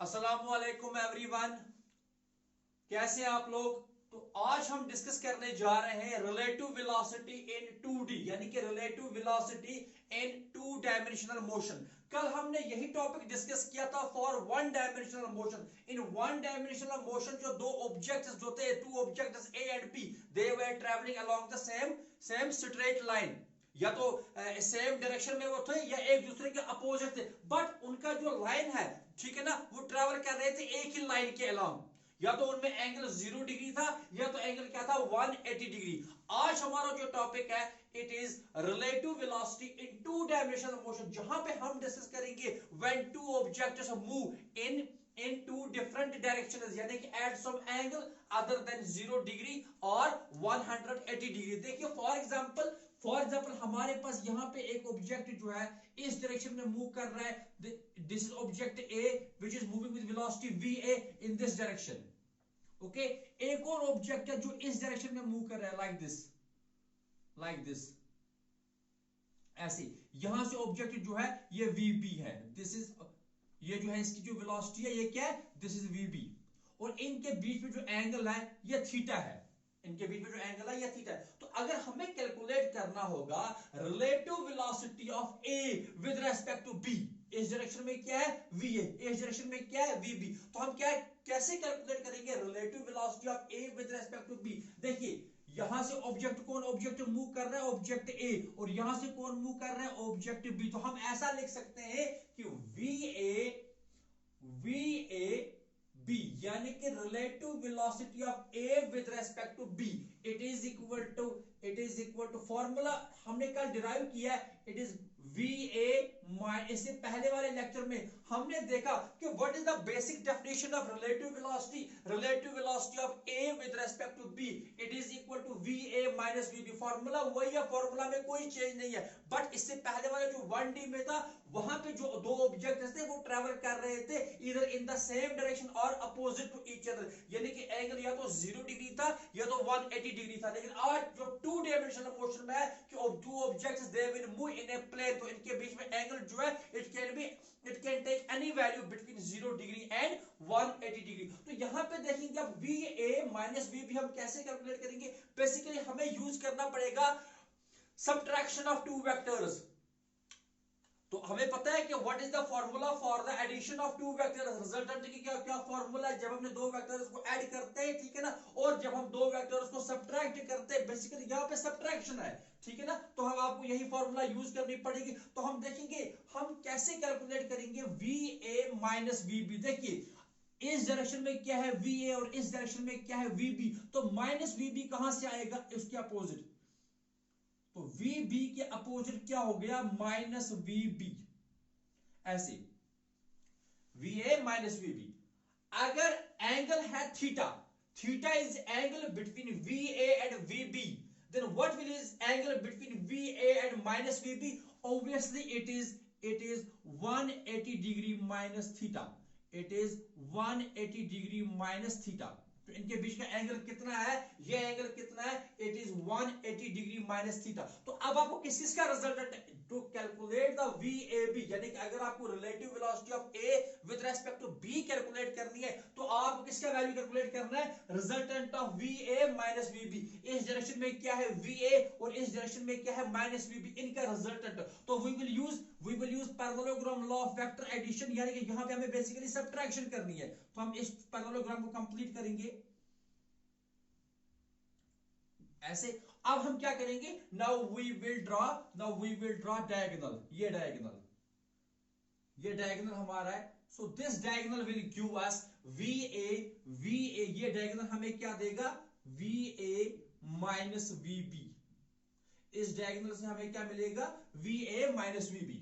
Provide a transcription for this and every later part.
अस्सलामुअलैकुम एवरीवन, कैसे हैं आप लोग। तो आज हम डिस्कस करने जा रहे हैं रिलेटिव वेलोसिटी इन 2D, यानी कि relative velocity in two dimensional motion. कल हमने यही टॉपिक डिस्कस किया था for one dimensional motion. In one dimensional motion जो दो ऑब्जेक्ट्स जो थे, two objects A and B, they were travelling along the same straight line, या तो सेम डायरेक्शन में वो थे या एक दूसरे के अपोजिट थे, बट उनका जो लाइन है, ठीक है ना, वो ट्रैवल कर रहे थे एक ही लाइन के अलोंग। या तो उनमें एंगल 0 डिग्री था या तो एंगल क्या था 180 डिग्री। आज हमारा जो टॉपिक है it is relative velocity in two dimensional motion, जहां पे हम डिस्कस करेंगे when two objects move in two different directions, यानी कि at some angle other than 0 degree और 180 डिग्री। देखिए फॉर एग्जांपल हमारे पास यहाँ पे एक ऑब्जेक्ट जो है इस डायरेक्शन में मूव कर रहा है। This is object A which is moving with velocity va in this direction. Okay, एक और ऑब्जेक्ट है जो इस डायरेक्शन में मूव कर रहा है लाइक दिस ऐसे। यहां से ऑब्जेक्ट जो है ये vb है, दिस इज, ये जो है इसकी जो वेलोसिटी है ये क्या है, दिस इज vb, और इनके बीच में जो एंगल है ये थीटा है। इनके बीच में जो एंगल है ये थीटा है। तो अगर हमें कैलकुलेट करना होगा relative velocity of A with respect to B, इस डायरेक्शन में क्या है va, इस डायरेक्शन में क्या है vb, तो हम क्या कैसे कैलकुलेट करेंगे relative velocity of A with respect to B. देखिए यहां से ऑब्जेक्ट मूव कर रहा है ऑब्जेक्ट ए, और यहां से कौन मूव कर रहा है ऑब्जेक्ट बी। तो हम ऐसा लिख सकते हैं कि va b, यानी कि relative velocity of A with respect to B, it is equal to formula हमने कल डिराइव किया है, इट इज va। इससे पहले वाले लेक्चर में हमने देखा कि what is the basic definition of relative velocity of A with respect to B, it is equal to va minus vb। Formula वही है, फॉर्मूला में कोई चेंज नहीं है। बट इससे पहले वाले जो 1D में था वहां पे जो दो ऑब्जेक्ट्स थे वो ट्रैवल कर रहे थे इधर इन द सेम डायरेक्शन और अपोजिट टू ईच अदर, यानी कि एंगल या तो 0 डिग्री था या तो 180 डिग्री था। लेकिन आज जो टू डायमेंशनल मोशन में है कि two objects they will move in a plane, तो इनके बीच में एंगल जो है it can take any value between 0 degree and 180 degree. तो यहां पे देखेंगे अब va माइनस vb हम कैसे कैलकुलेट करेंगे। बेसिकली हमें यूज करना पड़ेगा सबट्रैक्शन ऑफ टू वेक्टर्स। तो हमें पता है कि what is the formula for the addition of two vectors, resultant की क्या फॉर्मूला है जब हमने दो वेक्टर्स को ऐड करते हैं, ठीक है ना, और जब हम दो वेक्टर्स को सबट्रैक्ट करते हैं, बेसिकली यहां पे सबट्रैक्शन है, ठीक है ना, तो हम आपको यही फॉर्मूला यूज करनी पड़ेगी। तो हम देखेंगे हम कैसे कैलकुलेट करेंगे va माइनस vb। देखिए इस डायरेक्शन में क्या है va और इस डायरेक्शन में क्या है vb, तो माइनस vb कहां से आएगा, इसके अपोजिट। तो vb के अपोजिट क्या हो गया माइनस vb, ऐसे va माइनस vb। अगर एंगल है theta is angle between va and vb, then what will is angle between va and minus vb? Obviously it is 180 degree minus theta, it is 180 degree minus theta। तो इनके बीच का angle कितना है, ये angle कितना है, it is 180 degree minus theta. तो अब आपको किस का resultant to calculate the VAB, यानी कि अगर आपको relative velocity of A with respect to B calculate करनी है तो आपको किसका वैल्यू कैलकुलेट करना है, resultant of VA minus VB। इस डायरेक्शन में क्या है VA और इस डायरेक्शन में क्या है माइनस VB, इनका रिजल्टेंट। तो we will use parallelogram law of vector addition, यानी कि यहां पे हमें बेसिकली सबट्रैक्शन करनी है, तो हम इस पैरेललोग्राम को कंप्लीट करेंगे ऐसे। अब हम क्या करेंगे, now we will draw diagonal, ये डायगोनल हमारा है। So this diagonal will give us va, ये डायगोनल हमें क्या देगा va माइनस vb। इस डायगोनल से हमें क्या मिलेगा va माइनस vb,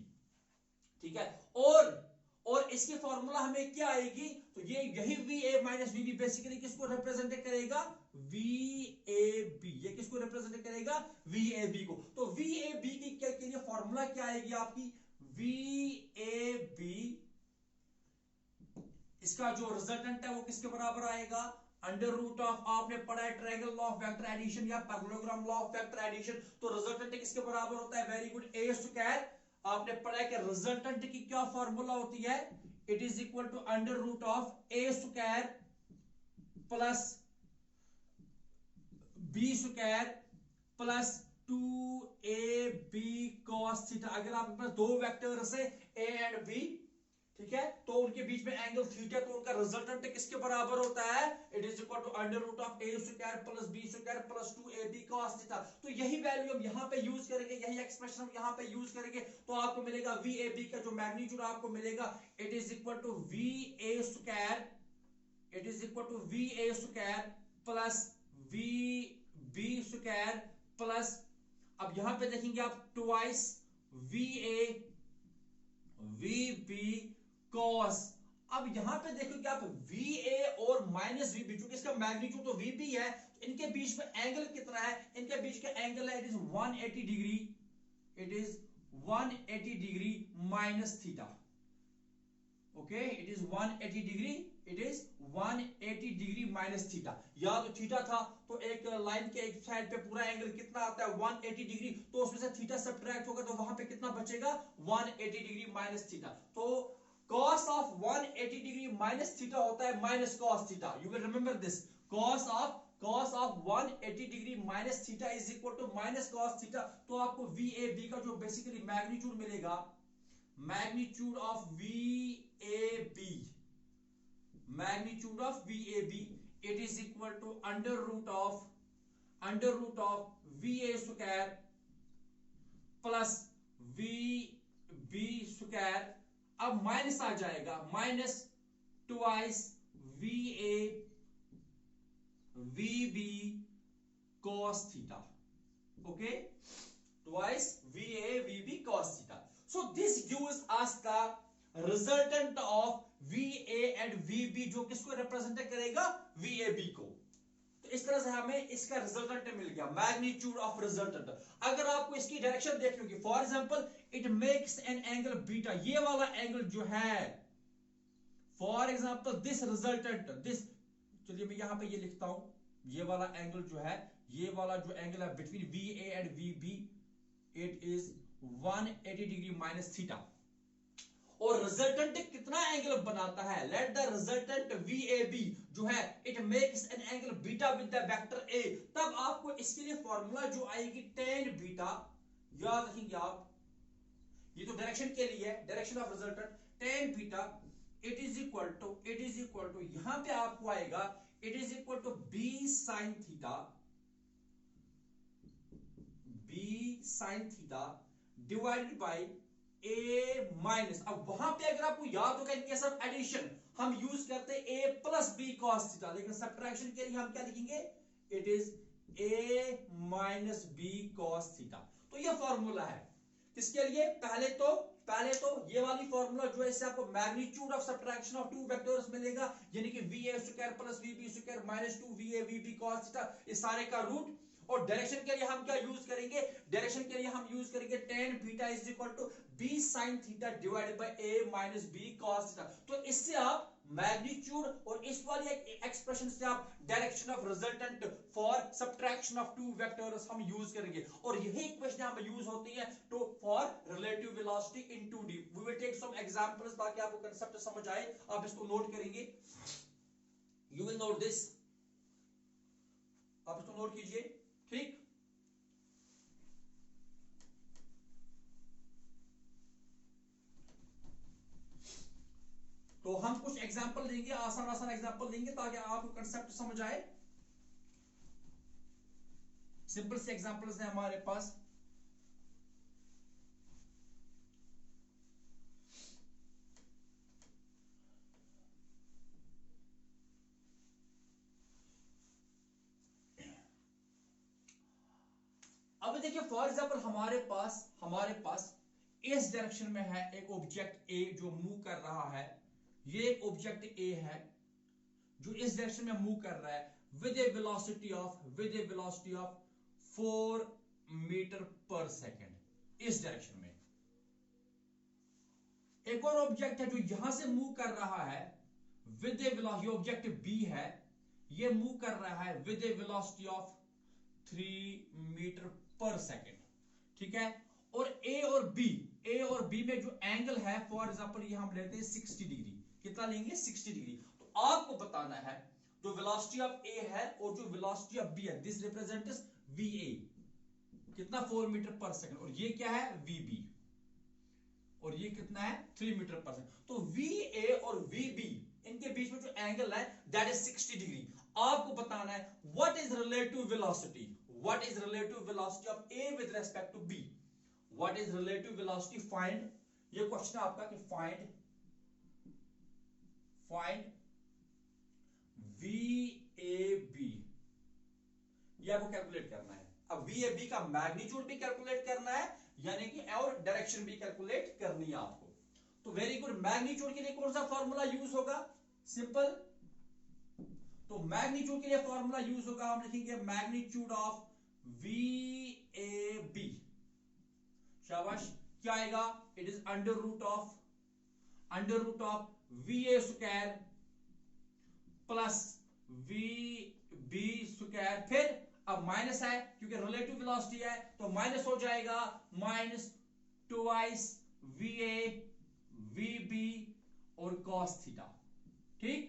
ठीक है। और इसकी फॉर्मूला हमें क्या आएगी, तो ये यही va माइनस vb बेसिकली किसको रिप्रेजेंट करेगा VAB, ये किसको रिप्रेजेंट करेगा VAB को। तो VAB की के लिए फॉर्मूला क्या आएगी आपकी VAB, इसका जो रिजल्टेंट है वो किसके बराबर आएगा, अंडर रूट ऑफ, आपने पढ़ा है triangle law of vector addition या parallelogram law of vector addition, तो रिजल्टेंट किसके बराबर होता है, वेरी गुड, a स्क्वायर। आपने पढ़ा है कि रिजल्टेंट की क्या फॉर्मूला होती है, it is equal to under root of A square plus B square plus 2ab cos theta. अगर आपके पास दो वेक्टर्स है a एंड b, ठीक है, तो उनके बीच में एंगल थीटा, तो उनका रिजल्टेंट किसके बराबर होता है? It is equal to under root of a square plus b square plus 2ab cos theta. तो यही वैल्यू हम यहां पे यूज करेंगे, यही एक्सप्रेशन हम यहां पे यूज करेंगे, तो आपको मिलेगा vab का जो मैग्नीट्यूड आपको मिलेगा it is equal to va square, it is equal to va square plus vb square plus, अब यहां पे देखेंगे आप ट्वाइस va vb cos। अब यहां पे देखो कि आप va और माइनस vb, चूंकि इसका मैग्नीट्यूड तो vb है, तो इनके बीच में एंगल कितना है? इनके बीच का एंगल है it is 180 degree, it is 180 degree minus theta. Okay, it is 180 degree, it is 180 degree minus theta. या तो थीटा था तो एक लाइन के एक साइड पे पूरा एंगल कितना आता है? 180 डिग्री, तो उसमें से थीटा सब्ट्रैक्ट होगा तो वहां पे कितना बचेगा? 180 डिग्री माइनस थीटा। तो cos of 180 degree minus theta होता है minus cos theta. You will remember this, cos of 180 degree minus theta is equal to minus cos theta. तो आपको VAB का जो बेसिकली मैग्नीट्यूड मिलेगा, magnitude of VAB, magnitude of VAB it is equal to under root of VA square plus VB square, अब minus आ जाएगा, minus twice VA VB cos theta. Okay, twice VA VB cos theta. So this gives us the resultant of VA and VB, जो किसको represent करेगा? VAB को। तो इस तरह से हमें इसका रिजल्टेंट मिल गया, मैग्नीट्यूड ऑफ रिजल्टेंट। अगर आपको इसकी डायरेक्शन देखनी होगी, for example it makes an angle beta, ये वाला एंगल जो है, for example this resultant, this, चलिए मैं यहां पे ये लिखता हूं, ये वाला एंगल जो है, ये वाला जो एंगल है between VA and VB, it is 180 degree minus theta. और रिजल्टेंट कितना एंगल बनाता है? लेट द रिजल्टेंट VAB जो है it makes an angle beta with the vector A। तब आपको इसके लिए फॉर्मूला जो आएगी tan बीटा, याद रखेंगे आप, ये तो डायरेक्शन के लिए है, direction of resultant, tan beta it is equal to यहां पे आपको आएगा it is equal to B sin theta, B sin theta divided by A minus, अब वहां पे अगर आपको याद होगा इन केस ऑफ एडिशन हम यूज करते हैं A plus B cos theta, लेकिन सब्ट्रैक्शन के लिए हम क्या लिखेंगे? It is A minus B cos theta. तो ये फॉर्मूला है किसके लिए? पहले तो ये वाली फॉर्मूला जो है, इससे आपको magnitude of subtraction of two vectors मिलेगा, यानी कि VA square plus VB square minus 2VA VB cos theta, इस सारे का रूट। और डायरेक्शन के लिए हम क्या यूज करेंगे? डायरेक्शन के लिए हम यूज करेंगे tan beta is equal to B sin theta divided by A minus B cos theta. तो इससे आप मैग्नीट्यूड और इस वाली एक्सप्रेशन से आप direction of resultant for subtraction of two vectors हम यूज करेंगे, और यही इक्वेशन यहां पे यूज होती है to for relative velocity in 2D। We will take some examples ताकि आपको कांसेप्ट समझ आए। आप इसको नोट करेंगे, यू विल नोट दिस, आप इसको नोट कीजिए, ठीक। तो हम कुछ एग्जांपल देंगे, आसान एग्जांपल देंगे ताकि आपको कांसेप्ट समझ आए। सिंपल से एग्जांपल्स हैं हमारे पास। अब देखिए फॉर एग्जांपल हमारे पास इस डायरेक्शन में है एक ऑब्जेक्ट A जो मूव कर रहा है, ये एक ऑब्जेक्ट A है जो इस डायरेक्शन में मूव कर रहा है with a velocity of 4 metre per second, इस डायरेक्शन में। एक और ऑब्जेक्ट है जो यहां से मूव कर रहा है with a velocity, object B है, ये मूव कर रहा है with a velocity of 3 metre per second, ठीक है। और A और B ए और बी में जो एंगल है, फॉर एग्जांपल ये हम लेते हैं 60 डिग्री, कितना लेंगे 60 डिग्री। तो आपको बताना है जो वेलोसिटी ऑफ ए है और जो वेलोसिटी ऑफ बी है, दिस रिप्रेजेंट्स वी ए, कितना 4 मीटर पर सेकंड, और ये क्या है वी बी, और ये कितना है 3 मीटर पर सेकंड। तो वी ए और वी बी इनके बीच में जो एंगल है दैट इज 60 डिग्री। आपको बताना है what is relative velocity, what is relative velocity of A with respect to B, what is relative velocity, find, ये क्वेश्चन है आपका कि फाइंड वी ए बी, ये आपको कैलकुलेट करना है। अब वी ए बी का मैग्नीट्यूड भी कैलकुलेट करना है, यानी कि और डायरेक्शन भी कैलकुलेट करनी है आपको। तो वेरी गुड, मैग्नीट्यूड के लिए कौन सा फॉर्मूला यूज होगा, सिंपल, तो मैग्नीट्यूड के लिए फॉर्मूला यूज होगा, हम लिखेंगे magnitude of V A B, शाबाश, क्या आएगा, it is under root of V A square plus V B square, फिर अब माइनस है क्योंकि रिलेटिव वेलोसिटी है तो माइनस हो जाएगा, minus twice V A V B और कॉस थीटा, ठीक,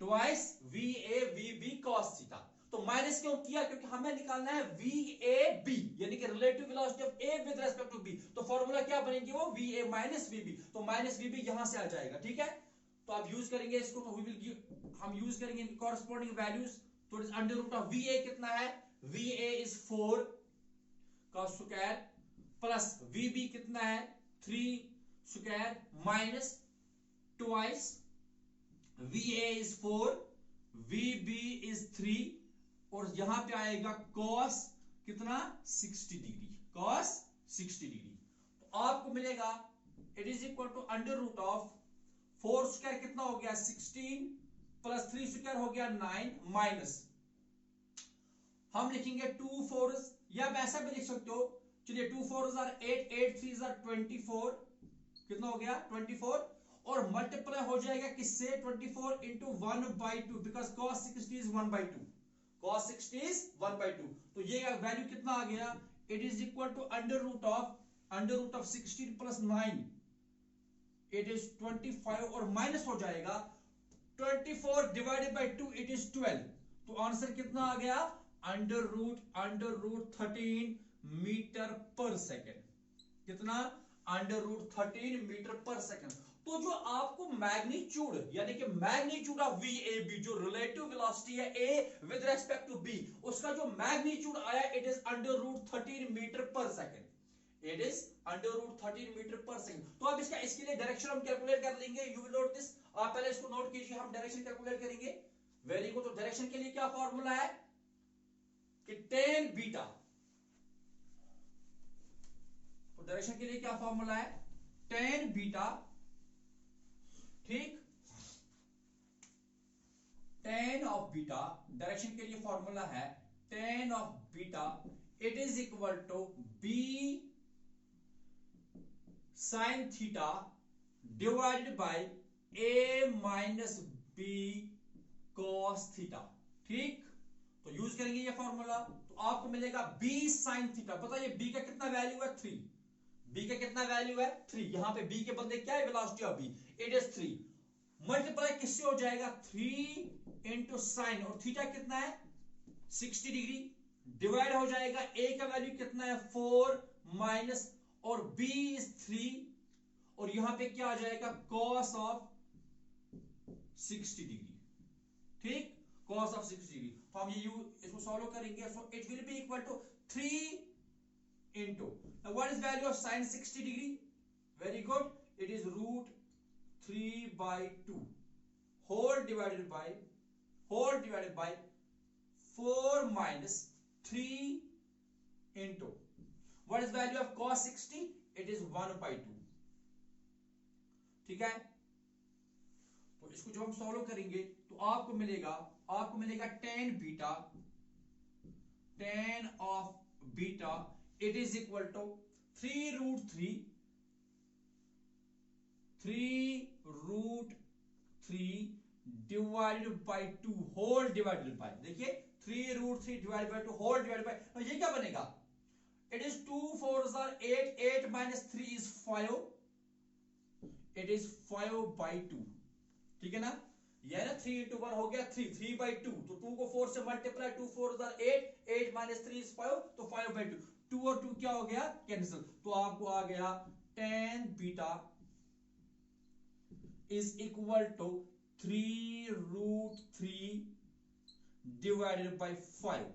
twice V A V B cos theta. तो माइनस क्यों किया, क्योंकि हमें निकालना है वी ए बी, यानी कि relative velocity of A with respect to B. तो फॉर्मूला क्या बनेगी, वो V A minus V B, तो माइनस वी बी यहां से आ जाएगा, ठीक है। तो आप यूज करेंगे इसको, तो वी विल गिव, हम यूज करेंगे इनकी कॉरेस्पॉन्डिंग वैल्यूज। तो is under root of V A कितना है, वी ए इज 4 का स्क्वायर प्लस वी बी कितना है 3 square minus twice V A is 4 V B is 3 और यहां पे आएगा cos कितना 60 डिग्री, cos 60 डिग्री। तो आपको मिलेगा it is equal to under root of 4 square कितना हो गया 16 प्लस 3 स्क्वायर हो गया 9 माइनस हम लिखेंगे 2 4s, या आप ऐसा भी लिख सकते हो, चलिए 2 4s आर 8 8 3s आर 24, कितना हो गया 24, और मल्टीप्लाई हो जाएगा किससे 24 into 1/2 because cos 60 is 1/2, cos 60 is 1/2। तो ये वैल्यू कितना आ गया, it is equal to under root of 16 plus 9 it is 25 और माइनस हो जाएगा 24 डिवाइडेड बाय 2 इट इज 12। तो आंसर कितना आ गया under root 13 metre per second, कितना under root 13 metre per second. तो जो आपको मैग्नीट्यूड यानी कि magnitude of V A B, जो रिलेटिव वेलोसिटी है A with respect to B, उसका जो मैग्नीट्यूड आया it is under root 13 metre per second, it is under root 13 metre per second. तो अब इसके लिए डायरेक्शन हम कैलकुलेट कर लेंगे, यू विल नोट दिस, आप पहले इसको नोट कीजिए, हम डायरेक्शन कैलकुलेट करेंगे। वेरी गुड, तो डायरेक्शन के लिए क्या फॉर्मूला है कि tan बीटा, तो डायरेक्शन के लिए क्या फॉर्मूला है tan बीटा, ठीक, tan ऑफ बीटा, डायरेक्शन के लिए फॉर्मूला है tan of beta it is equal to B sine theta divided by a minus B cos theta, ठीक। तो यूज करेंगे ये फॉर्मूला, तो आपको मिलेगा b साइन थीटा, बताइए b का कितना वैल्यू है 3, b का कितना वैल्यू है 3, यहां पे b के बदले क्या है velocity of b, it is 3, multiply किससे हो जाएगा 3 इंटू साइन, और थीटा कितना है 60 डिग्री, डिवाइड हो जाएगा a का वैल्यू कितना है 4 माइनस और b इज 3 और यहां पे क्या आ जाएगा cos ऑफ 60 डिग्री, ठीक, cos ऑफ 60 डिग्री। तो हम ये इसको सॉल्व करेंगे, so it will be equal to 3 into, what is value of sine 60 degree, very good, it is root 3/2 whole divided by 4 minus 3 into what is value of cos 60, इट is 1/2, ठीक है। तो इसको जब हम सॉल्व करेंगे तो आपको मिलेगा tan of beta it is equal to 3√3 divided by 2 whole divided by, देखिए 3√3 divided by 2 whole divided by, तो ये क्या बनेगा It is 2 4s are 8. 8 minus 3 is 5. It is 5 by 2. ठीक है ना, ये ना 3 into 1 हो गया 3. 3 by 2, तो 2 को 4 से multiply, 2 4s are 8. 8 minus 3 is 5, तो 5 by 2. 2 और 2 क्या हो गया, कैंसिल. तो आपको आ गया tan beta is equal to 3 root 3 divided by 5.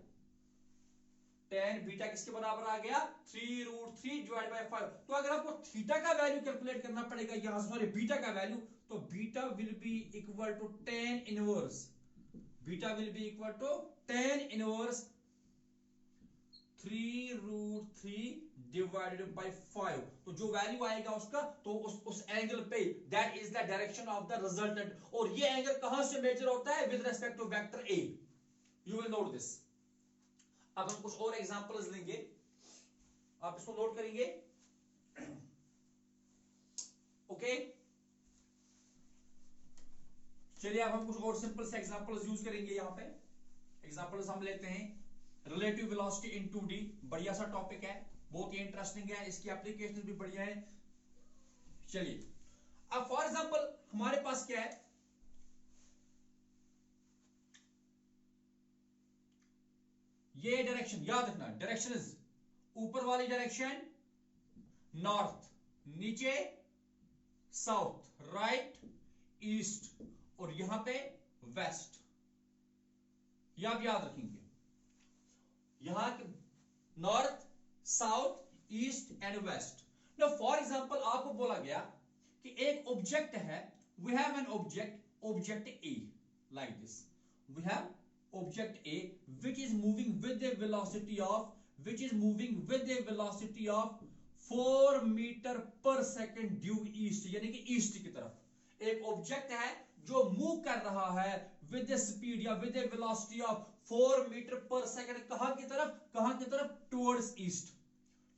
tan beta किसके बराबर आ गया, 3 रूट 3 डिवाइड बाय 5. तो अगर आपको थीटा का वैल्यू कैलकुलेट करना पड़ेगा यहां से, सॉरी बीटा का वैल्यू, तो beta will be equal to tan inverse. Beta will be equal to tan inverse 3 root 3 divided by 5. तो जो वैल्यू आएगा उसका, तो उस एंगल पे, that is the direction of the resultant. और ये एंगल कहां से मेजर होता है, with respect to vector A. You will note this. अब हम कुछ और एग्जांपल्स लेंगे, आप इसको नोट करेंगे. ओके, चलिए अब हम कुछ और सिंपल से एग्जांपल्स यूज करेंगे. यहां पे एग्जांपल्स हम लेते हैं रिलेटिव वेलोसिटी इन 2D. बढ़िया सा टॉपिक है, बहुत ही इंटरेस्टिंग है, इसकी एप्लीकेशन भी बढ़िया है. चलिए अब फॉर एग्जांपल हमारे पास क्या है, ये डायरेक्शन याद रखना. डायरेक्शन इज ऊपर वाली डायरेक्शन नॉर्थ, नीचे साउथ, राइट ईस्ट, और यहां पे वेस्ट. ये आप याद रखेंगे. यहां north, south, east and west. Now for example आपको बोला गया कि एक ऑब्जेक्ट है, we have an object A like this. We have object A which is moving with a velocity of 4 meter per second due east, यानी कि east की तरफ. एक ऑब्जेक्ट है जो मूव कर रहा है विद ए स्पीड या with a velocity of 4 metre per second. कहां की तरफ, टुवर्ड्स ईस्ट.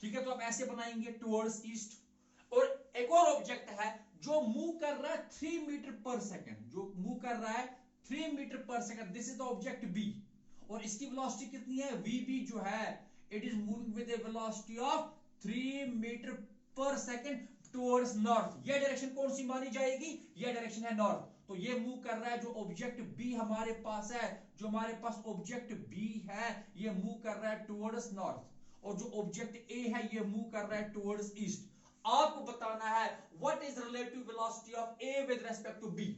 ठीक है, तो आप ऐसे बनाएंगे टुवर्ड्स ईस्ट. और एक और ऑब्जेक्ट है जो मूव कर रहा है 3 metre per second, 3 metre per second. This is the object B, और इसकी वेलोसिटी कितनी है, वीबी जो है, it is moving with a velocity of 3 metre per second towards north. ये डायरेक्शन कौन सी मानी जाएगी, ये डायरेक्शन है नॉर्थ. तो ये मूव कर रहा है, जो ऑब्जेक्ट बी हमारे पास है, जो हमारे पास ऑब्जेक्ट बी है, ये मूव कर रहा है टुवर्ड्स नॉर्थ. और जो ऑब्जेक्ट ए है, ये मूव कर रहा है टुवर्ड्स ईस्ट. आपको बताना है what is relative velocity of A with respect to B.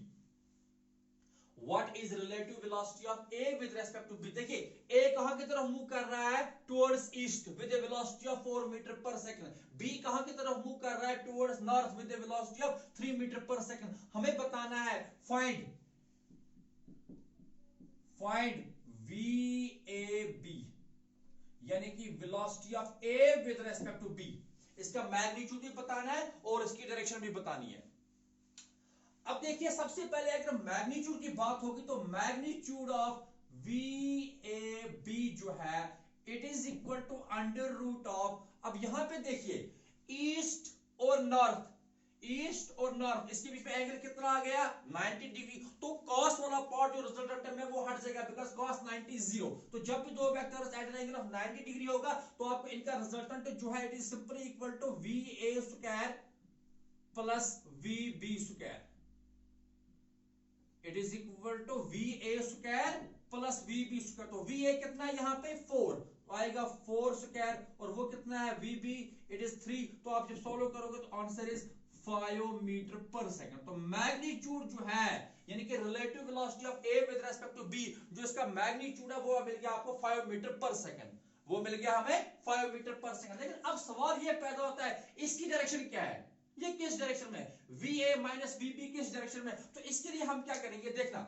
What is relative velocity of A with respect to B? देखिए A कहां की तरफ मूव कर रहा है, towards east with a velocity of 4 meter per second. B कहां की तरफ मूव कर रहा है, towards north with a velocity of 3 meter per second. हमें बताना है find VAB, यानी कि velocity of A with respect to B. इसका मैग्नीट्यूड भी बताना है और इसकी डायरेक्शन भी बतानी है. अब देखिए सबसे पहले अगर मैग्नीट्यूड की बात होगी तो मैग्नीट्यूड ऑफ VAB जो है, it is equal to under root of. अब यहां पे देखिए ईस्ट और नॉर्थ, इसके बीच में एंगल कितना आ गया, 90 डिग्री. तो cos वाला पार्ट जो रिजल्टेंट में वो हट जाएगा, बिकॉज cos 90 is 0. तो जब भी दो vectors at an angle of 90 degree होगा तो आपको इनका रिजल्टेंट जो है, it is simply equal to VA square plus VB square. It is equal to VA square plus VB square. तो VA कितना है यहाँ पे 4, तो आएगा 4 स्क्वायर, और वो कितना है VB, इट इज 3. तो आप जब सॉल्व करोगे तो answer is 5 metre per second. तो मैग्नीट्यूड जो है, यानी कि relative velocity of A with respect to B, जो इसका मैग्नीट्यूड है वो मिल गया आपको 5 मीटर पर सेकंड. वो मिल गया हमें 5 मीटर पर सेकंड. लेकिन अब सवाल ये पैदा होता है, इसकी डायरेक्शन क्या है, ये किस डायरेक्शन में, VA माइनस VB किस डायरेक्शन में. तो इसके लिए हम क्या करेंगे, देखना.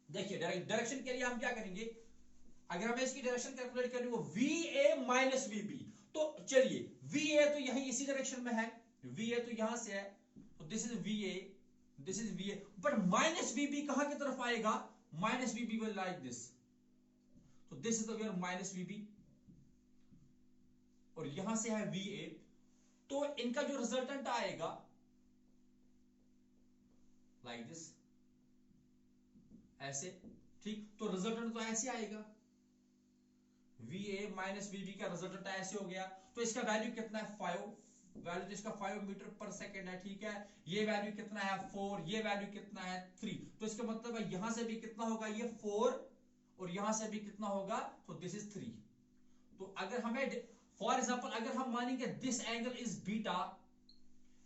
देखिए डायरेक्शन के लिए हम क्या करेंगे, अगर हमें इसकी डायरेक्शन कैलकुलेट करनी हो VA माइनस VB, तो चलिए VA तो यही इसी डायरेक्शन में है, VA तो यहां से है, तो this is VA, but minus VB कहां की तरफ आएगा, minus VB will like this. तो this is the minus VB, और यहां से है VA. तो इनका जो रिजल्टेंट आएगा लाइक दिस, ऐसे. ठीक, तो रिजल्टेंट तो ऐसे आएगा. V A minus V B का रिजल्टेंट ऐसे हो गया। तो इसका वैल्यू कितना है 5, वैल्यू तो इसका 5 मीटर पर सेकेंड है, ठीक है। ये वैल्यू कितना है 4, ये वैल्यू कितना है 3, तो इसका मतलब है यहां से भी कितना होगा ये 4 और यहां से भी कितना होगा, तो दिस इज 3। तो अगर हमें फॉर एग्जांपल अगर हम मानेंगे दिस एंगल इज बीटा,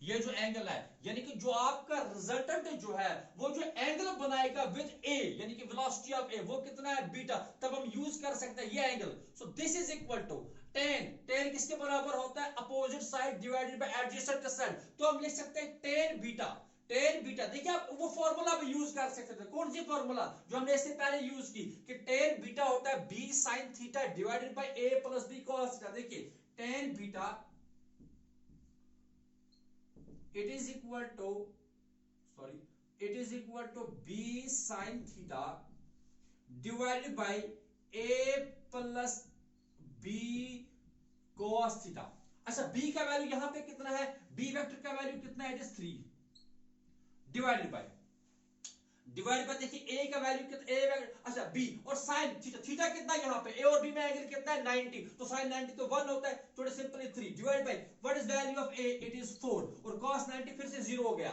ये जो एंगल है यानी कि जो आपका रिजल्टेंट जो है वो जो एंगल बनाएगा विद ए यानी कि वेलोसिटी ऑफ ए वो कितना है बीटा, तब हम यूज कर सकते हैं ये angle. So this is equal to tan किसके बराबर होता है, opposite side divided by adjacent side. तो हम लिख सकते हैं tan बीटा। देखिए आप वो फॉर्मूला भी यूज कर सकते थे, कौन सी फॉर्मूला जो हमने इससे पहले यूज की कि tan बीटा होता है b sin theta divided by a plus b cos theta. देखिए tan beta it is equal to b sin theta divided by a plus b cos theta। अच्छा b का वैल्यू यहां पे कितना है, b वेक्टर का वैल्यू कितना है, इट इज 3 डिवाइडेड बाय देखिए a का वैल्यू कितना, a अच्छा b और sin थीटा कितना है यहाँ पे, a और b में एंगल कितना है 90, तो sin 90 तो 1 होता है, थोड़े simply 3 divide by what is value of a, it is 4 और cos 90 फिर से 0 हो गया,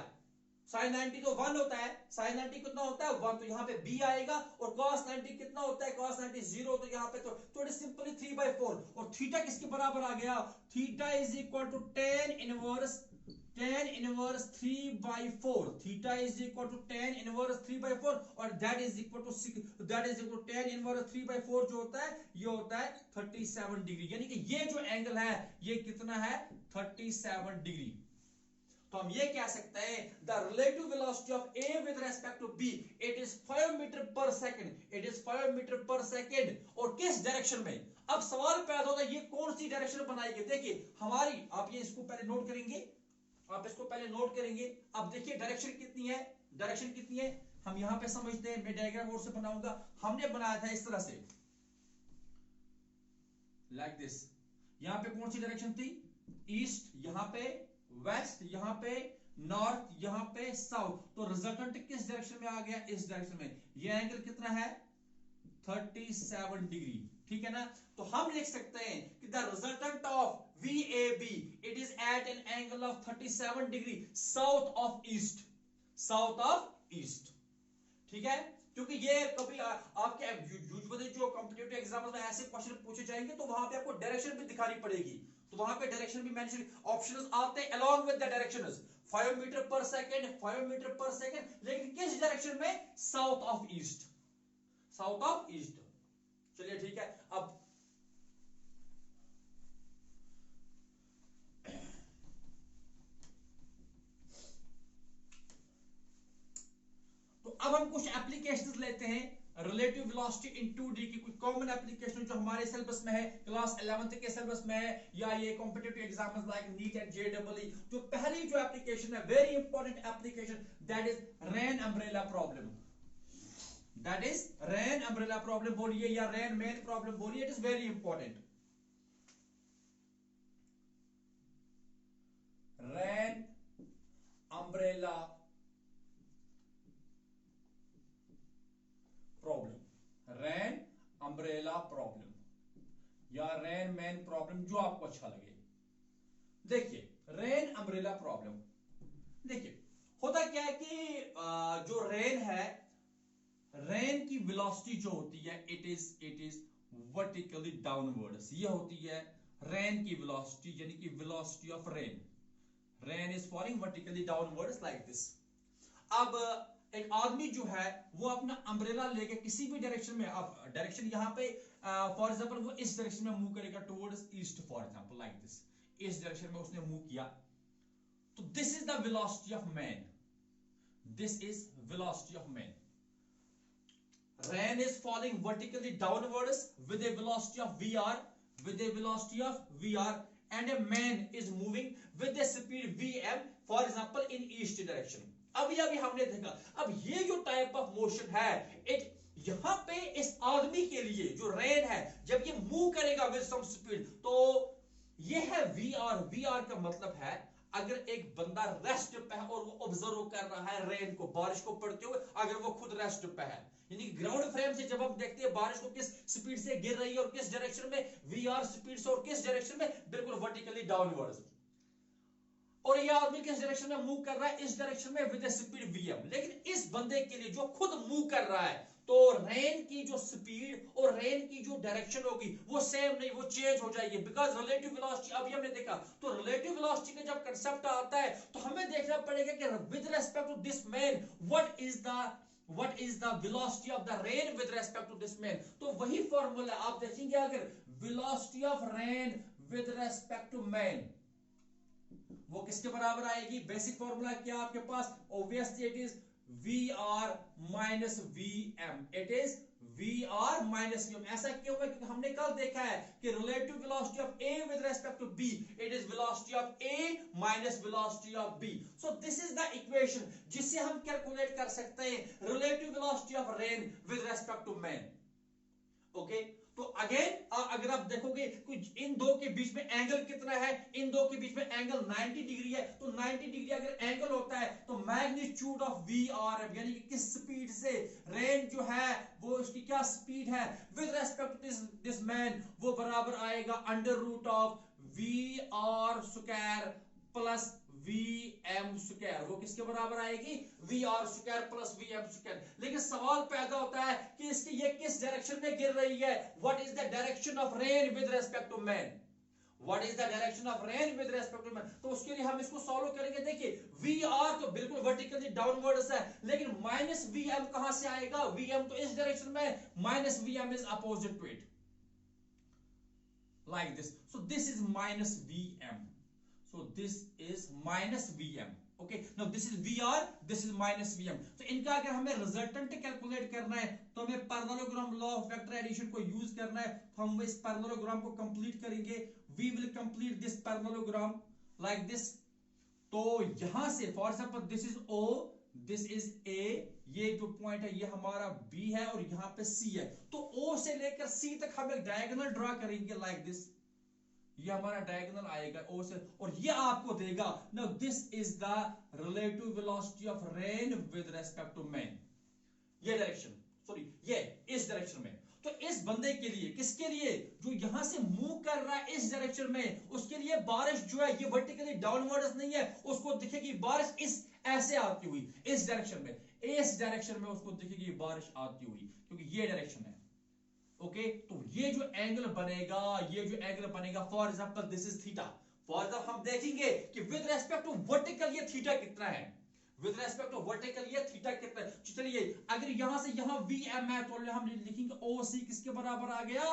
sin 90 तो 1 होता है, sin 90 कितना होता है 1, तो यहाँ पे b आएगा और cos 90 कितना होता है, cos 90 0, तो यहाँ पे तो थोड़े सिंपली 3/4 और थीटा किसके बराबर आ गया, theta is equal to tan inverse 3/4, theta is equal to tan inverse 3/4 और that is equal to tan inverse 3/4 जो होता है ये होता है 37 डिग्री, यानी कि ये जो एंगल है ये कितना है 37 डिग्री। तो हम ये कह सकते हैं the relative velocity of A with respect to B it is 5 metre per second, और किस डायरेक्शन में। अब सवाल पैदा होता है ये कौन सी डायरेक्शन बनाएगी, देखिए हमारी, आप ये इसको पहले नोट करेंगे, अब देखिए डायरेक्शन कितनी है, हम यहां पे समझते हैं, मैं डायग्राम और से बनाऊंगा, हमने बनाया था इस तरह से लाइक दिस, यहां पे कौन सी डायरेक्शन थी, ईस्ट, यहां पे वेस्ट, यहां पे नॉर्थ, यहां पे साउथ, तो रिजल्टेंट किस डायरेक्शन में आ गया, इस डायरेक्शन में। ये एंगल कितना है 37 डिग्री, ठीक है ना। तो हम लिख सकते हैं कि the resultant of VAB it is at an angle of 37 degree south of east, ठीक है। क्योंकि ये कभी आपके यूजुअली जो कॉम्पिटिटिव एग्जाम्स में ऐसे क्वेश्चन पूछे जाएंगे तो वहां पे आपको डायरेक्शन भी दिखानी पड़ेगी, तो वहां पे डायरेक्शन भी मेंशन, ऑप्शंस आते हैं along with the directions, 5 metre per second, लेकिन किस डायरेक्शन में, साउथ ऑफ ईस्ट। चलिए ठीक है, अब तो अब हम कुछ एप्लीकेशंस लेते हैं रिलेटिव वेलोसिटी इन 2D की, कुछ कॉमन एप्लीकेशन जो हमारे सिलेबस में है, क्लास 11th के सिलेबस में है, या ये competitive exams like neat and JEE। जो पहली जो एप्लीकेशन है, very important application, that is rain umbrella problem, बोलिए या रेन मेन प्रॉब्लम बोलिए, it is very important. Rain umbrella problem या रेन मैन प्रॉब्लम, जो आपको अच्छा लगे। देखिए रेन अम्ब्रेला प्रॉब्लम, देखिए होता क्या है कि जो रेन है, रेन की वेलोसिटी जो होती है इट इज वर्टिकली डाउनवर्ड्स, ये होती है रेन की वेलोसिटी, यानी कि velocity of rain is falling vertically downwards like this. अब एक आदमी जो है वो अपना अम्ब्रेला लेके किसी भी डायरेक्शन में, अब डायरेक्शन यहाँ पे फॉर एग्जांपल वो इस डायरेक्शन में मूव करेगा towards east, for example like this, इस डायरेक्शन में उसने मूव किया, तो this is the velocity of man, rain is falling vertically downwards with a velocity of VR, and a man is moving with a speed VM, for example in east direction। अभी हमने देखा, अब ये जो type of motion है, यहां पे इस आदमी के लिए जो रेन है जब ये मूव करेगा विद सम स्पीड, तो ये है VR का मतलब है अगर एक बंदा रेस्ट पे है और वो ऑब्जर्व कर रहा है रेन को, बारिश को पड़ते हुए, अगर वो खुद रेस्ट पे है, यानी ग्राउंड फ्रेम से जब हम देखते हैं बारिश को किस स्पीड से गिर रही है और किस डायरेक्शन में, वी आर स्पीड से, और किस डायरेक्शन में, बिल्कुल वर्टिकली डाउनवर्ड्स, और ये आदमी किस डायरेक्शन में मूव कर रहा है, इस डायरेक्शन में विद स्पीड वीएम। लेकिन इस बंदे के लिए जो खुद मूव कर रहा है, तो रेन की जो स्पीड और रेन की जो डायरेक्शन होगी वो सेम नहीं, वो चेंज हो जाएगी, बिकॉज रिलेटिव वेलोसिटी, अभी हमने देखा, तो रिलेटिव वेलोसिटी का जब कंसेप्ट आता है तो हमें देखना पड़ेगा कि with respect to this man what is the velocity of the rain with respect to this man. तो वही फॉर्मूला आप देखेंगे, अगर velocity of rain with respect to man वो किसके बराबर आएगी, बेसिक फॉर्मूला क्या आपके पास, obviously it is VR minus VM, it is VR minus VM। ऐसा क्यों है, क्योंकि हमने कल देखा है कि relative velocity of A with respect to B, it is velocity of A minus velocity of B। So this is the equation जिससे हम कैलकुलेट कर सकते हैं relative velocity of rain with respect to man. Okay, तो again अगर आप देखोगे कुछ इन दो के बीच में एंगल कितना है, इन दो के बीच में एंगल 90 डिग्री है, तो 90 डिग्री अगर एंगल होता है तो मैग्नीट्यूड ऑफ VR, यानी कि किस स्पीड से रेन जो है वो उसकी क्या स्पीड है with respect to this man, वो बराबर आएगा under root of VR square plus VM square, वो किसके बराबर आएगी, VR square plus VM square. लेकिन सवाल पैदा होता है कि इसकी ये किस डायरेक्शन में गिर रही है, what is the direction of rain with respect to man, what is the direction of rain with respect to man. तो उसके लिए हम इसको सॉल्व करेंगे। देखिए VR तो बिल्कुल वर्टिकली डाउनवर्ड्स है, लेकिन माइनस VM कहां से आएगा, VM तो इस डायरेक्शन में, minus VM is opposite to it, like this. So this is minus VM. So this is minus VM. Okay. Now this is VR. This is minus VM. So इनका अगर हमें resultant calculate करना है तो हमें parallelogram law of vector addition को use करना है। तो हम इस पैरेललोग्राम को कंप्लीट करेंगे। We will complete this parallelogram like this. तो यहां से for example this is O, this is A, ये जो पॉइंट है ये हमारा B है और यहाँ पे C है। तो O से लेकर C तक हम एक डायगोनल ड्रा करेंगे लाइक दिस, ये हमारा डायगोनल आएगा O से, और ये आपको देगा now this is the relative velocity of rain with respect to man, ये डायरेक्शन, सॉरी ये इस डायरेक्शन में। तो इस बंदे के लिए, किसके लिए, जो यहां से मूव कर रहा है इस डायरेक्शन में, उसके लिए बारिश जो है ये वर्टिकली डाउनवर्ड्स नहीं है, उसको दिखेगी बारिश इस ऐसे आती हुई इस डायरेक्शन में, इस डायरेक्शन में उसको दिखेगी बारिश आती हुई, क्योंकि ये डायरेक्शन है। ओके, तो ये जो एंगल बनेगा, ये जो एंगल बनेगा, for example this is theta, for example हम देखेंगे कि विद रिस्पेक्ट टू वर्टिकल ये थीटा कितना है, विद रिस्पेक्ट टू वर्टिकल ये थीटा कितना है। चलिए अगर यहां से यहां VM है तो हम लिखेंगे OC किसके बराबर आ गया,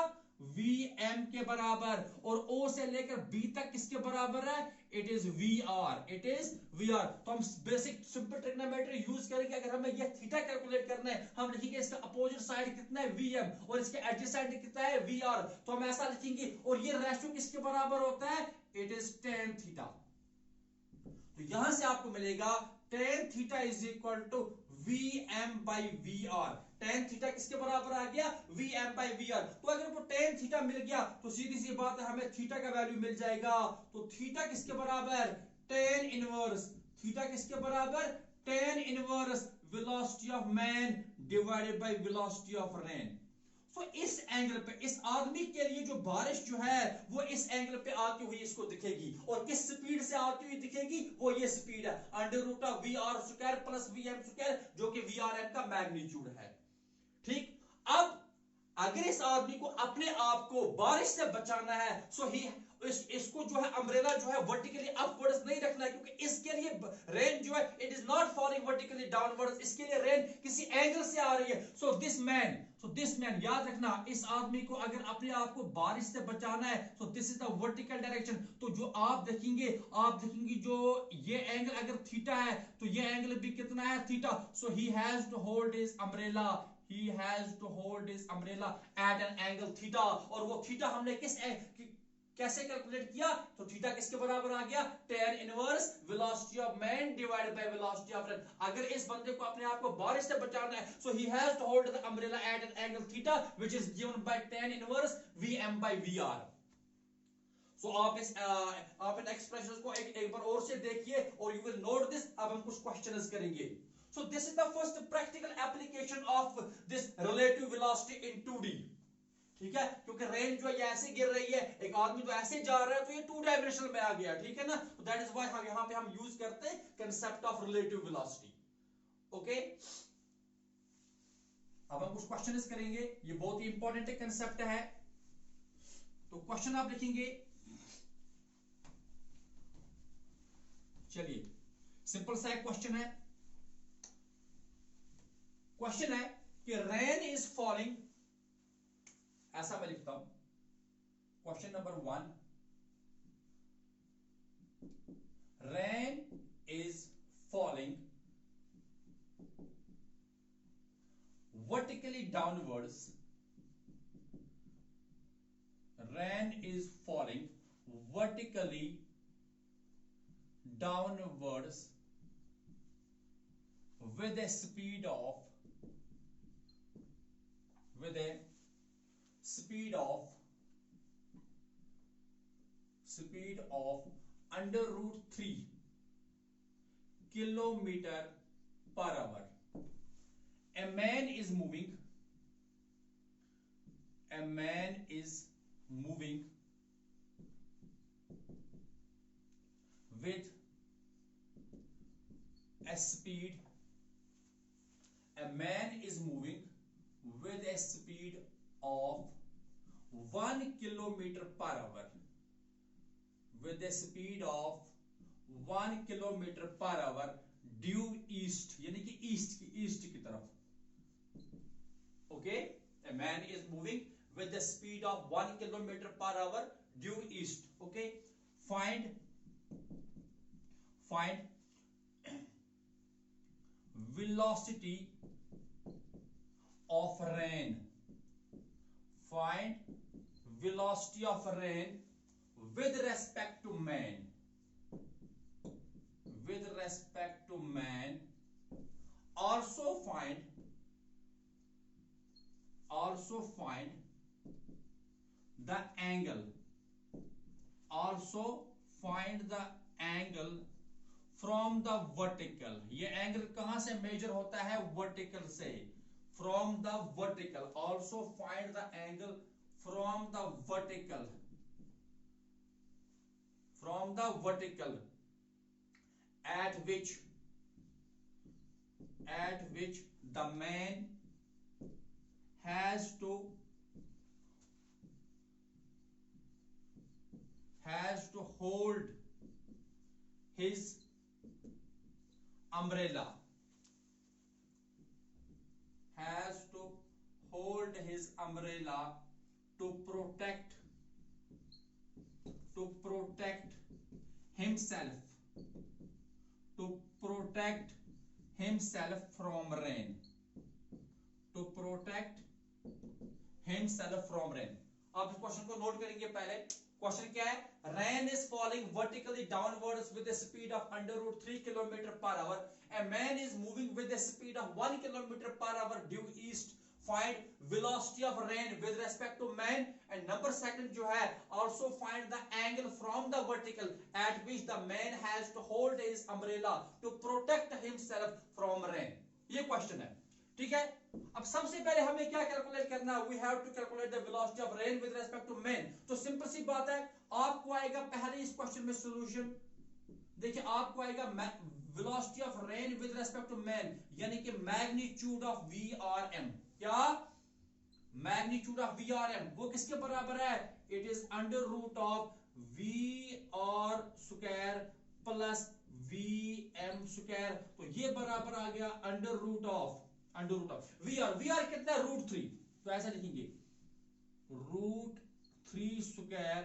VM के बराबर, और O से लेकर B तक किसके बराबर है, it is VR, it is VR। तो हम बेसिक सिंपल ट्रिग्नोमेट्री यूज करेंगे। अगर हमें ये थीटा कैलकुलेट करना है, हम लिखेंगे इसका अपोजिट साइड कितना है VM और इसके एडजेसेंट कितना है VR, तो हम ऐसा लिखेंगे, और ये रेशियो किसके बराबर होता है, इट इज tan थीटा। तो यहां से आपको मिलेगा tan theta is equal to VM by VR। tan theta किसके बराबर आ गया, VM by VR। तो अगर वो tan थीटा मिल गया तो सीधी सी बात है हमें थीटा का वैल्यू मिल जाएगा। तो थीटा किसके बराबर, tan इनवर्स, थीटा किसके बराबर, tan inverse velocity of man divided by velocity of rain. तो इस एंगल पे इस आदमी के लिए जो बारिश जो है वो इस एंगल पे आती हुई इसको दिखेगी, और किस स्पीड से आती हुई दिखेगी, वो ये स्पीड है under root of VR square plus VM square, जो कि VRM का मैग्नीट्यूड है। ठीक, अब अगर इस आदमी को अपने आप को बारिश से बचाना है, सो ही इसको जो है अम्ब्रेला जो है वर्टिकली अपवर्ड्स नहीं रखना है, क्योंकि इसके लिए रेन जो है it is not falling vertically downwards, इसके लिए रेन किसी एंगल से आ रही है। सो दिस मैन याद रखना, इस आदमी को अगर अपने आप को बारिश से बचाना है, so this is the vertical direction. तो जो आप देखेंगे जो ये एंगल अगर थीटा है तो ये एंगल भी कितना है, theta. So he has to hold his umbrella, he has to hold his umbrella at an angle theta, और वो थीटा हमने कैसे कैलकुलेट किया, तो थीटा किसके बराबर आ गया, tan inverse velocity of man divided by velocity of rain. अगर इस बंदे को अपने आप को बारिश से बचाना है, सो he has to hold the umbrella at an angle theta which is given by tan inverse VM by VR। सो आप इन एक्सप्रेशंस को एक बार और से देखिए और यू विल नोट दिस। अब हम कुछ क्वेश्चंस करेंगे। सो this is the first practical application of this relative velocity in 2D। ठीक है, क्योंकि रेन जो है ऐसे गिर रही है, एक आदमी तो ऐसे जा रहा है, तो ये 2 डायमेंशनल में आ गया। ठीक है ना, तो दैट इज व्हाई हम यहां पे हम यूज करते हैं concept of relative velocity. Okay, अब हम कुछ क्वेश्चंस करेंगे, ये बहुत ही इंपॉर्टेंट कांसेप्ट है। तो क्वेश्चन आप लिखेंगे, चलिए सिंपल सा एक क्वेश्चन है। क्वेश्चन है कि रेन इज फॉलिंग, ऐसा मैं लिखता हूं। Question number 1, rain is falling vertically downwards. Rain is falling vertically downwards with a speed of under root 3 kilometer per hour. A man is moving with a speed of 1 kilometer per hour, with a speed of 1 kilometer per hour due east, यानी कि east की तरफ। Okay, a man is moving with the speed of 1 kilometer per hour due east. Okay, find velocity of rain. Find velocity of rain with respect to man. Also find the angle. From the vertical. ये angle कहां से measure होता है? Vertical से। From the vertical. Also find the angle from the vertical at which the man has to hold his umbrella. To protect himself from rain. आप इस question को note करेंगे। पहले क्वेश्चन क्या है? Rain is falling vertically downwards with a speed of under root 3 kilometer per hour. A man is moving with a speed of 1 kilometer per hour due east. Find velocity of rain with respect to man. And number second जो है, also find the angle from the vertical at which the man has to hold his umbrella to protect himself from rain. ये question है, ठीक है। अब सबसे पहले हमें क्या कैलकुलेट करना है? We have to calculate the velocity of rain with respect to man. तो सिंपल सी बात है, आपको आएगा पहले इस क्वेश्चन में सॉल्यूशन। देखिए आपको आएगा velocity of rain with respect to man, यानी कि मैग्नीट्यूड ऑफ VRM। क्या मैग्नीट्यूड ऑफ VRM? वो किसके बराबर है? It is under root of VR square plus VM square. तो ये बराबर आ गया अंडर रूट ऑफ VR कितना? रूट 3। तो ऐसा लिखेंगे रूट 3 स्क्वायर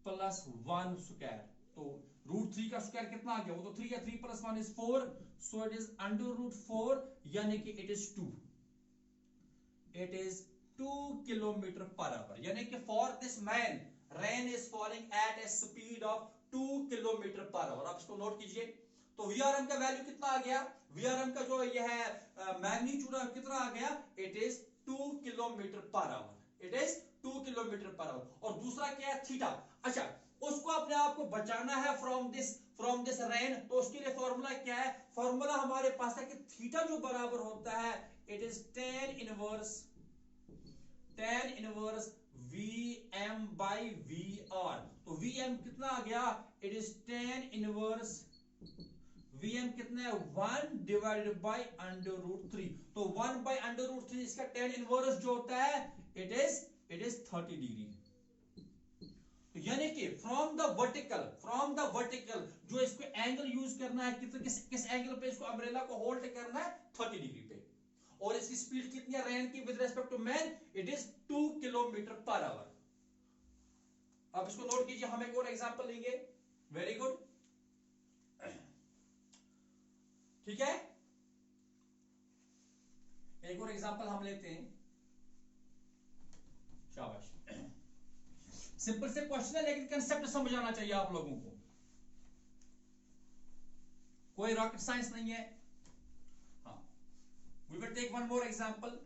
प्लस 1 स्क्वायर। तो रूट 3 का स्क्वायर कितना आ गया? वो तो 3 है, 3 plus 1 is 4। So it is under root 4, यानी कि it is 2 kilometre per hour. यानी कि for this man rain is falling at a speed of 2 kilometre per hour. आप इसको नोट कीजिए। तो VRM का वैल्यू कितना आ गया? VRM का जो ये है मैग्नीट्यूड कितना आ गया? It is 2 kilometre per our. और दूसरा क्या है? थीटा। अच्छा, उसको अपने आप को बचाना है फ्रॉम दिस रेन, तो उसके लिए फॉर्मूला क्या है? फॉर्मूला हमारे पास है कि थीटा जो बराबर होता है it is tan inverse Vm by Vr। तो Vm कितना आ गया? It is tan inverse Vm कितना है? 1 डिवाइडेड बाई √3। तो 1 बाई √3 इसका tan इनवर्स जो होता है इट इज 30 डिग्री। तो यानी कि फ्रॉम द वर्टिकल जो इसको एंगल यूज करना है, किस एंगल पे इसको अम्ब्रेला को होल्ड करना है? 30 डिग्री पे। और इसकी स्पीड कितनी है रेन की with respect to man? It is 2 kilometre per hour. अब इसको नोट कीजिए, हम एक और एग्जांपल लेंगे। वेरी गुड, ठीक है, एक और एग्जांपल हम लेते हैं। शाबाश, सिंपल से क्वेश्चन है लेकिन कंसेप्ट समझ आना चाहिए आप लोगों को, कोई रॉकेट साइंस नहीं है। हाँ, we will take one more example.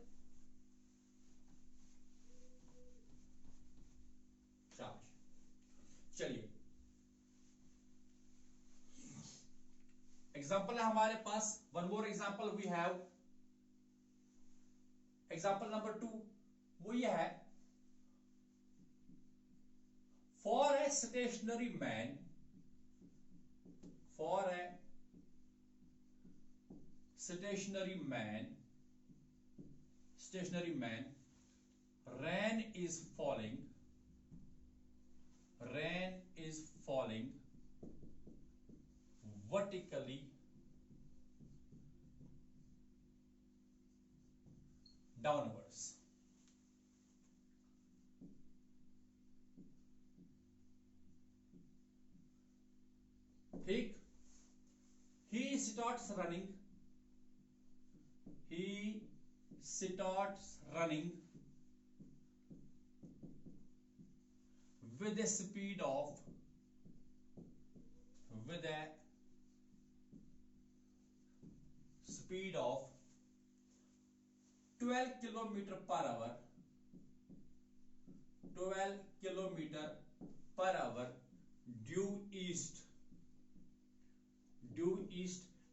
शाबाश, चलिए एग्जांपल है हमारे पास, one more example we have. Example number 2 वो ये है, for a stationary man, rain is falling vertically downwards। ठीक, he starts running with a speed of 12 kilometre per our, 12 kilometre per our due east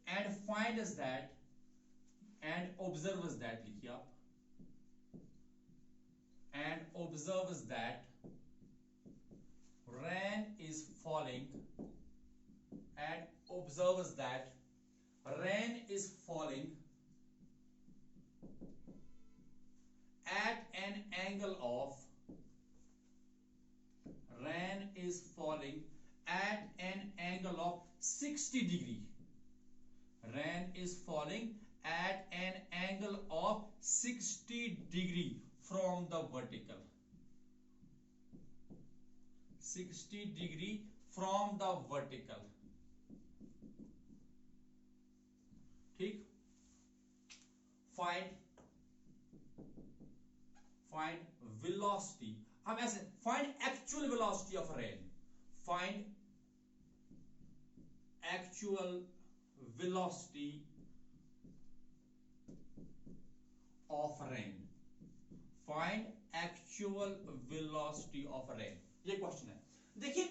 and finds that and observes that, लिखिए आप, and observes that rain is falling at an angle of 60 degree। Rain is falling at an angle of 60 degree from the vertical, 60 degree from the vertical। ठीक, find velocity, हम ऐसे find actual velocity of rain, find actual velocity of rain, find actual velocity of rain, ये question है। देखिए,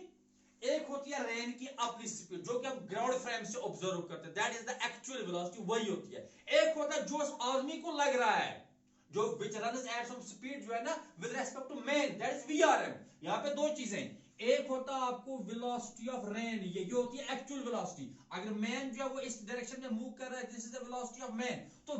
एक होती है rain की अपनी स्पीड जो कि हम ग्राउंड फ्रेम से ऑब्जर्व करते हैं, that is the actual velocity, वही होती है। एक होता है जो उस आदमी को लग रहा है, जो which runs at some speed जो है ना with respect to man, that is VRM. यहां पे दो चीजें, एक होता है आपको वेलोसिटी ऑफ रेन, ये होती है एक्चुअल वेलोसिटी। अगर मैन जो है वो इस डायरेक्शन में मूव कर रहा है, this is the velocity of man, तो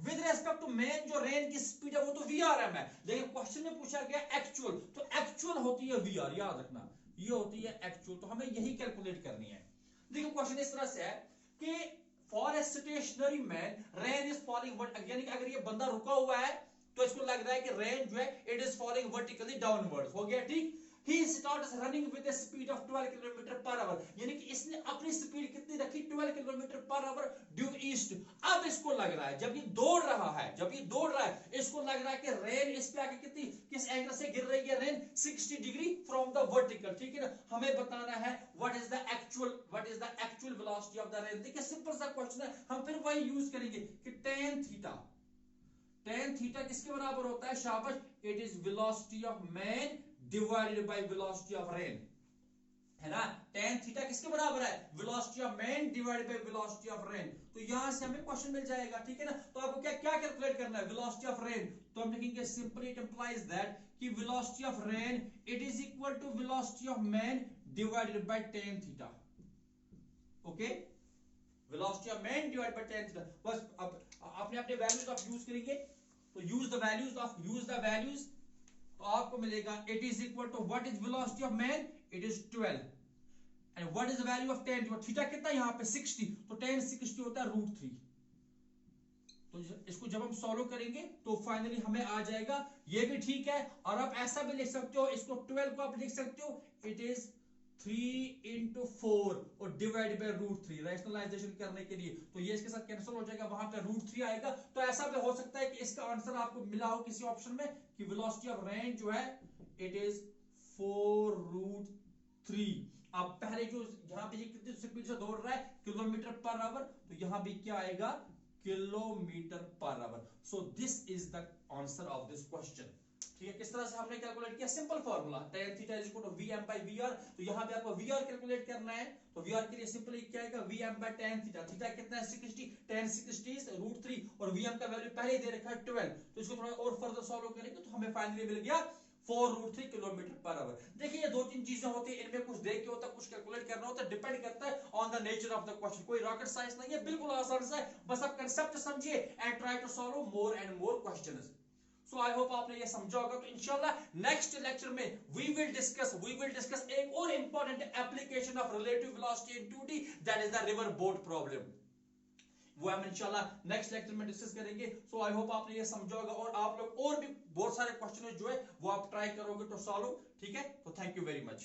विद रेस्पेक्ट टू मैन जो रेन की स्पीड है वो तो वीआरएम है। लेकिन क्वेश्चन में पूछा गया एक्चुअल, तो एक्चुअल होती है वीआर, याद रखना, ये होती है एक्चुअल, तो हमें यही कैलकुलेट करनी है। देखिए क्वेश्चन इस तरह से है कि for a stationary man rain is falling, यानी कि अगर ये बंदा रुका हुआ है तो इसको लग रहा है कि रेन जो है it is falling vertically downwards, हो गया ठीक। He starts running with a speed of 12 kilometre per hour, यानी कि इसने अपनी स्पीड कितनी रखी? 12 kilometre per our due east. अब इसको लग रहा है, जब ये दौड़ रहा है, इसको लग रहा है कि रेन इस पे आके किस एंगल से गिर रही है? Rain 60 degree from the vertical, ठीक है ना। हमें बताना है what is the actual velocity of the rain. देखिए सिंपल सा क्वेश्चन है, हम फिर वही यूज करेंगे कि tan थीटा किसके बराबर होता है? शाबाश, it is velocity of man divided by velocity of rain. है ना, tan थीटा किसके बराबर है, velocity of man divided by velocity of rain. तो यहां से हमें क्वेश्चन मिल जाएगा, ठीक है ना। तो आपको क्या क्या कैलकुलेट करना है, वेलोसिटी ऑफ रेन। तो हम लिखेंगे सिंपली इट इंप्लाइज दैट कि velocity of rain it is equal to velocity of man divided by tan theta. Okay, velocity of man divided by tan theta. बस अब अपने अपने वैल्यूज आप यूज करेंगे, तो यूज द वैल्यूज, तो आपको मिलेगा it is equal to what is velocity of man, it is 12 and what is the value of tan, जो थीटा कितना यहां पे 60, तो tan 60 होता है √3। तो इसको जब हम सॉल्व करेंगे तो फाइनली हमें आ जाएगा, ये भी ठीक है। और आप ऐसा भी लिख सकते हो, इसको 12 को आप लिख सकते हो इट इज 3 into 4 और डिवाइड बाय √3 रैशनलाइजेशन करने के लिए। तो ये इसके साथ कैंसिल हो जाएगा, वहां पे √3 आएगा। तो ऐसा भी हो सकता है कि इसका आंसर आपको मिला हो किसी ऑप्शन में कि वेलोसिटी ऑफ रेन जो है इट इज 4√3। अब पहले जो यहां पे ये कितनी स्पीड से दौड़ रहा है, किलोमीटर पर आवर, तो यहां भी क्या आएगा, kilometre per hour. So this is the answer of this question. ठीक है, किस तरह से हमने कैलकुलेट किया, simple formula tan theta is equal to Vm by Vr। तो यहां पे आपको Vr कैलकुलेट करना है, तो Vr के लिए सिंपली क्या आएगा, Vm by tan theta. Theta कितना है 60, tan 60 is √3 और Vm का वैल्यू पहले ही दे रखा है 12। तो इसको थोड़ा और फर्दर सॉल्व करेंगे तो हमें फाइनली मिल गया 4√3 किलोमीटर पर आवर। देखिए ये 2-3 चीजें होती है, इनमें कुछ देख के होता है, कुछ कैलकुलेट करना होता है, डिपेंड करता है on the nature of the question. कोई रॉकेट साइंस नहीं है, बिल्कुल आसान सा है, बस आप कंसेप्ट समझिए and try to solve more and more questions. So I hope आपने ये समझा होगा। तो इंशाल्लाह नेक्स्ट लेक्चर में वी विल डिस्कस एक और important application of relative velocity in 2D, that is the river boat problem. वो हम इंशाल्लाह नेक्स्ट लेक्चर में डिस्कस करेंगे। सो आई होप आपने ये समझा होगा और आप लोग और भी बहुत सारे क्वेश्चन जो है वो आप ट्राई करोगे तो सॉल्व। ठीक है, तो थैंक यू वेरी मच।